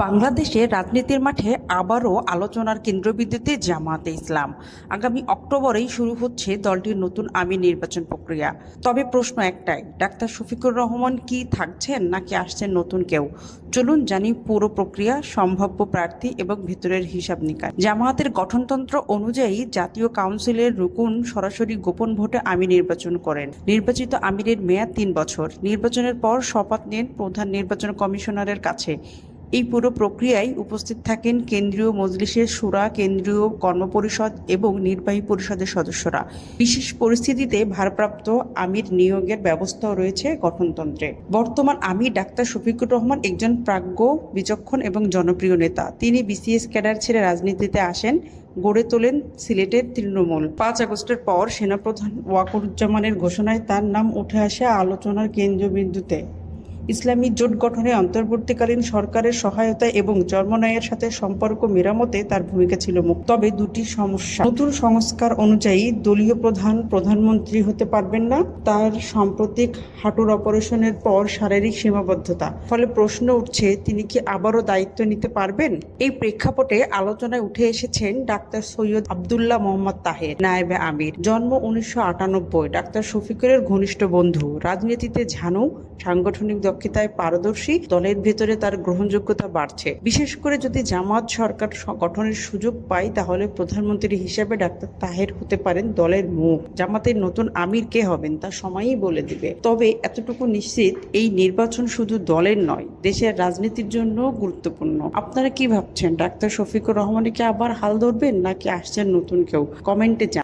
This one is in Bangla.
বাংলাদেশের রাজনীতির মাঠে আবারও আলোচনার কেন্দ্রবিন্দুতে জামায়াতে ইসলাম। আগামী অক্টোবরেই শুরু হচ্ছে দলটির নতুন আমির নির্বাচন প্রক্রিয়া। তবে প্রশ্ন একটাই, ডাক্তার শফিকুর রহমান কি থাকছেন নাকি আসছেন নতুন কেউ? চলুন জানি পুরো প্রক্রিয়া, সম্ভাব্য প্রার্থী এবং ভেতরের হিসাব নিকাশ। জামায়াতের গঠনতন্ত্র অনুযায়ী জাতীয় কাউন্সিলের রুকুন সরাসরি গোপন ভোটে আমির নির্বাচন করেন। নির্বাচিত আমিরের মেয়াদ 3 বছর। নির্বাচনের পর শপথ নেন প্রধান নির্বাচন কমিশনারের কাছে। এই পুরো প্রক্রিয়ায় উপস্থিত থাকেন কেন্দ্রীয় মজলিসের শুরা, কেন্দ্রীয় কর্মপরিষদ এবং নির্বাহী পরিষদের সদস্যরা। বিশেষ পরিস্থিতিতে ভারপ্রাপ্ত আমির নিয়োগের ব্যবস্থাও রয়েছে গঠনতন্ত্রে। বর্তমান আমির ডাক্তার শফিকুর রহমান একজন প্রাজ্ঞ, বিচক্ষণ এবং জনপ্রিয় নেতা। তিনি বিসিএস ক্যাডার ছেড়ে রাজনীতিতে আসেন, গড়ে তোলেন সিলেটের তৃণমূল। 5 আগস্টের পর সেনাপ্রধান ওয়াকারুজ্জামানের ঘোষণায় তার নাম উঠে আসে আলোচনার কেন্দ্রবিন্দুতে। ইসলামী জোট গঠনে অন্তর্বর্তীকালীন সরকারের সহায়তা এবং চরমোনাইয়ের সাথে সম্পর্ক মেরামতে তার ভূমিকা ছিল মুখ্য। তবে দুটি সমস্যা। নতুন সংস্কার অনুযায়ী দলীয় প্রধানমন্ত্রী হতে পারবেন না। তার সাম্প্রতিক হাঁটুর অপারেশনের পর শারীরিক সীমাবদ্ধতা। ফলে প্রশ্ন উঠছে, তিনি কি আবারও দায়িত্ব নিতে পারবেন? এই প্রেক্ষাপটে আলোচনায় উঠে এসেছেন ডাক্তার সৈয়দ আব্দুল্লাহ মোহাম্মদ তাহের, নায়েবে আমির। জন্ম 1998, ডাক্তার শফিকুরের ঘনিষ্ঠ বন্ধু। রাজনীতিতে ঝানু, সাংগঠনিক দক্ষতায় পারদর্শী। দলের ভেতরে তার গ্রহণযোগ্যতা বাড়ছে। বিশেষ করে যদি জামায়াত সরকার গঠনের সুযোগ পায়, তাহলে প্রধানমন্ত্রী হিসেবে ডাক্তার তাহের হতে পারেন দলের মুখ। জামাতের নতুন আমির কে হবেন তা সময়ই বলে দিবে। তবে এতটুকু নিশ্চিত, এই নির্বাচন শুধু দলের নয়, দেশের রাজনীতির জন্য গুরুত্বপূর্ণ। আপনারা কি ভাবছেন, ডাক্তার শফিকুর রহমানকে আবার হাল ধরবেন নাকি আসছেন নতুন কেউ? কমেন্টে